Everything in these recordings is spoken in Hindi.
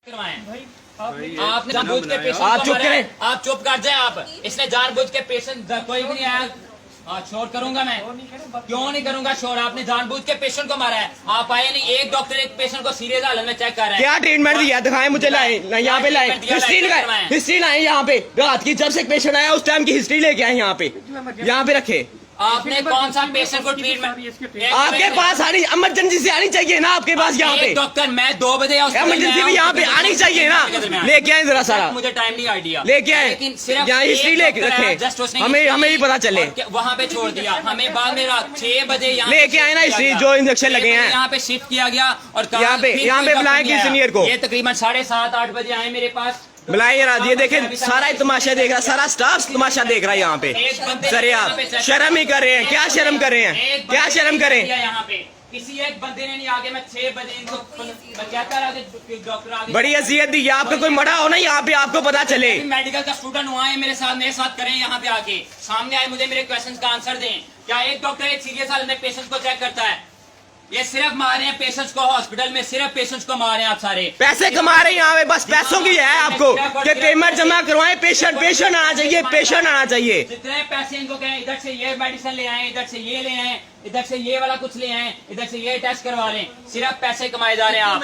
आपने जानबूझ के पेशेंट आप चुप करें, आप चुप कर जाए। आप इसने जानबूझ के पेशेंट कोई भी नहीं आया। शोर करूंगा मैं, क्यों नहीं करूंगा शोर? आपने जानबूझ के पेशेंट को मारा है। आप आए नहीं, एक डॉक्टर एक पेशेंट को सीरियस हालत में चेक कर रहे हैं। क्या ट्रीटमेंट दिया? दिखाएं मुझे, लाए यहाँ पे लाए हिस्ट्री लगाए, हिस्ट्री लाए यहाँ पे। रात की जब से पेशेंट आया उस टाइम की हिस्ट्री लेके आए यहाँ पे रखे। आपने कौन सा पेशेंट को ट्रीटमेंट? आपके पास आनी इमरजेंसी से आनी चाहिए ना आपके पास यहाँ पे। डॉक्टर मैं 2 बजे इमरजेंसी भी यहाँ पे आनी चाहिए ना। लेके आए जरा सारा, मुझे टाइम नहीं आइडिया लेके आए, यहाँ हिस्ट्री लेके रखे, हमें भी पता चले। वहाँ पे छोड़ दिया हमें, बाद में रात 6 बजे लेके आए ना हिस्ट्री, जो इंजेक्शन लगे हैं यहाँ पे शिफ्ट किया गया। और यहाँ पे बुलाए किस सीनियर को। ये तकरीबन 7:30-8 बजे आए मेरे पास। बुलाए यार, ये देखें सारा तमाशा देख रहा, सारा स्टाफ तमाशा देख रहा है यहाँ पे। सर आप शर्म ही कर रहे हैं, क्या शर्म कर रहे हैं, क्या शर्म करें? यहाँ पे किसी एक बंदे ने नहीं आगे, मैं 6 बजे इनको कहता रहा कि डॉक्टर आगे। बड़ी अजियत दी, आपका कोई मरा हो ना यहाँ पे, आपको पता चले। मेडिकल का स्टूडेंट हुआ है मेरे साथ करें, यहाँ पे आके सामने आए, मुझे मेरे क्वेश्चन का आंसर दें। क्या एक डॉक्टर एक सीरियस हालत में पेशेंट को चेक करता है? ये सिर्फ मारे हैं पेशेंट्स को, हॉस्पिटल में सिर्फ पेशेंट्स को मारे हैं आप सारे। पैसे कमा रहे हैं यहाँ पे, बस पैसों की है आपको कि पेमेंट जमा करवाएं। पेशेंट आना चाहिए, पेशेंट आना चाहिए। जितने पैसे इनको कहें, इधर से ये मेडिसिन ले आए, इधर से ये ले आए, इधर से ये वाला कुछ ले आए, इधर से ये टेस्ट करवा लें। सिर्फ पैसे कमाए जा रहे हैं आप,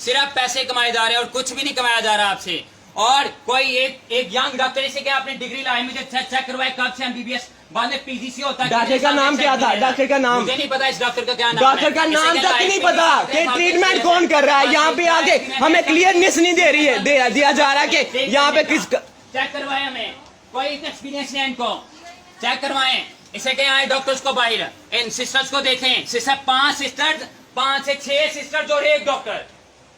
सिर्फ पैसे कमाए जा रहे हैं और कुछ भी नहीं कमाया जा रहा आपसे। और कोई एक यंग डॉक्टर से क्या आपने डिग्री लाई, मुझे चेक करवाए कब से MBBS, बाद में PGC होता है। डॉक्टर का नाम क्या था? डॉक्टर का नाम मुझे नहीं पता, इस डॉक्टर का क्या नाम है। डॉक्टर का नाम तक नहीं पता कि ट्रीटमेंट कौन कर रहा है। यहाँ पे आके हमें क्लियरनेस नहीं दे रही है, दिया जा रहा है कि यहाँ पे किस चेक करवाए, हमें कोई एक्सपीरियंस नहीं है इनको। चेक करवाएं, इसे क्या आए डॉक्टर्स को बाहर, इन सिस्टर्स को देखें। सिस्टर 5 सिस्टर, 5 से 6 सिस्टर और 1 डॉक्टर।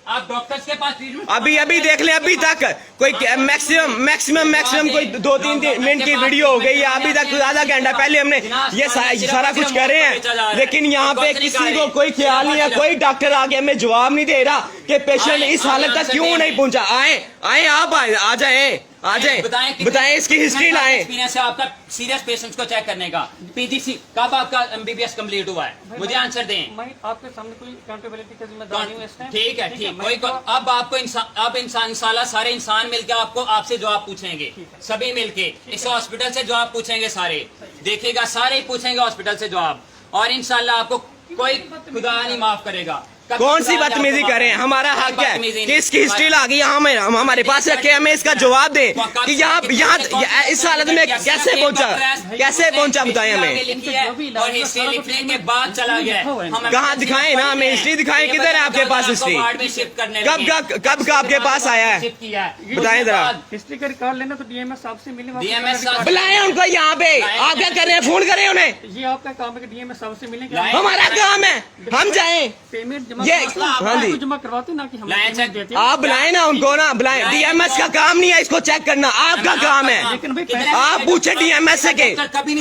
आप डॉक्टर्स के पास अभी देख लें, अभी तक कोई मैक्सिमम कोई 2-3 मिनट की वीडियो हो गई है। अभी तक आधा घंटा पहले हमने ये सारा कुछ कर रहे हैं, लेकिन यहाँ पे किसी को कोई ख्याल नहीं है। कोई डॉक्टर आगे हमें जवाब नहीं दे रहा कि पेशेंट इस हालत तक क्यों नहीं पहुंचा। आए आप आ जाए, बताएं इसकी हिस्ट्री लाएं। एक्सपीरियंस है आपका सीरियस पेशेंट्स को चेक करने का। PGC कब आपका MBBS कंप्लीट हुआ है? मुझे आंसर दें। मैं आपके सामने कोई अकाउंटेबिलिटी का जिम्मेदारी हूं इस टाइम। ठीक है, ठीक। अब आपको इंसान सारे इंसान मिलकर आपसे जवाब पूछेंगे, सभी मिलके इस हॉस्पिटल से जवाब पूछेंगे सारे। देखिएगा, सारे पूछेंगे हॉस्पिटल से जवाब, और इंशाल्लाह आपको कोई खुदा नहीं माफ करेगा। कौन सी बदतमीजी करें? हमारा हक है कि इसकी हिस्ट्री ला गई हमारे पास रखे, हमें इसका जवाब दें कि यहाँ इस हालत में कैसे पहुंचा बताएं हमें। और हिस्ट्री लिखने के बाद चला गया, कहाँ दिखाएं ना, हमें हिस्ट्री दिखाएं। किधर है आपके पास हिस्ट्री? कब का आपके पास आया है, बताएं जरा। हिस्ट्री का रिकॉर्ड लेना तो DMS साहब से मिले, बुलाएं उनको यहाँ पे। आप क्या कर रहे हैं? फोन करें उन्हें। ये आपका काम है कि DMS साहब से मिलेंगे। हमारा काम है, हम जाएं। पेमेंट जमा करवाते ना कि हम देते। आप बुलाए ना उनको, ना बुलाएं। DMS का काम नहीं है इसको चेक करना, आपका काम है। आप पूछे DMS से के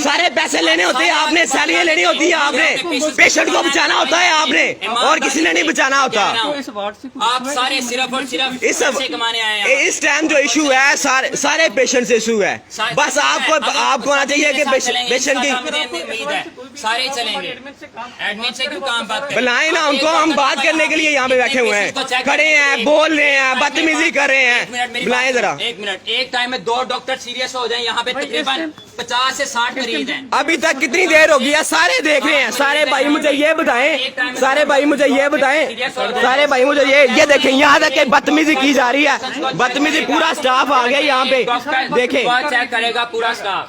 सारे पैसे लेने होते हैं आपने, सैलरी लेनी होती है आपने, पेशेंट को बचाना होता है आपने, और किसी ने नहीं बचाना होता। आप सारे सिर्फ और सिर्फ कमाने आए हैं। इस टाइम जो इशू है सारे पेशेंट से इशू है। बस आपको आना चाहिए कि पेशेंट की सारे चलेंगे। एडमिट से क्यों काम बात बुलाए ना उनको, हम बात करने के लिए यहाँ पे बैठे हुए हैं, खड़े हैं, बोल रहे हैं, बदतमीजी कर रहे हैं। बुलाएं जरा। 1 मिनट, एक टाइम में 2 डॉक्टर सीरियस हो जाए। यहाँ पे तकरीबन 50 से 60 मरीज हैं। अभी तक कितनी देर हो गई है? सारे देख रहे हैं। सारे भाई मुझे ये बताएं, सारे भाई मुझे ये देखें, यहाँ तक के बदतमीजी की जा रही है। बदतमीजी, पूरा स्टाफ आ गया यहाँ पे, देखें चेक करेगा पूरा स्टाफ,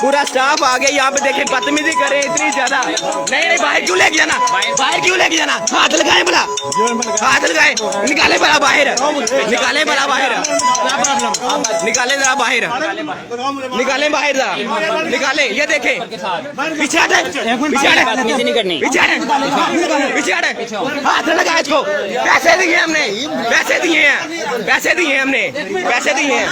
पूरा स्टाफ आ गया यहाँ पे। देखें बदतमीजी करे इतनी ज्यादा। नहीं, बाहर क्यों लेके जाना, बाहर क्यों लेके जाना? हाथ लगाए भला, हाथ लगाए, निकाले भला बाहर, निकाले भला बाहर, निकाले जरा बाहर, निकाले बाहर जरा, निकाले। ये देखें, पीछे हटे, पीछे हटे, हाथ लगा इसको। पैसे दिए हमने, पैसे दिए हैं, पैसे दिए हमने, पैसे दिए हैं।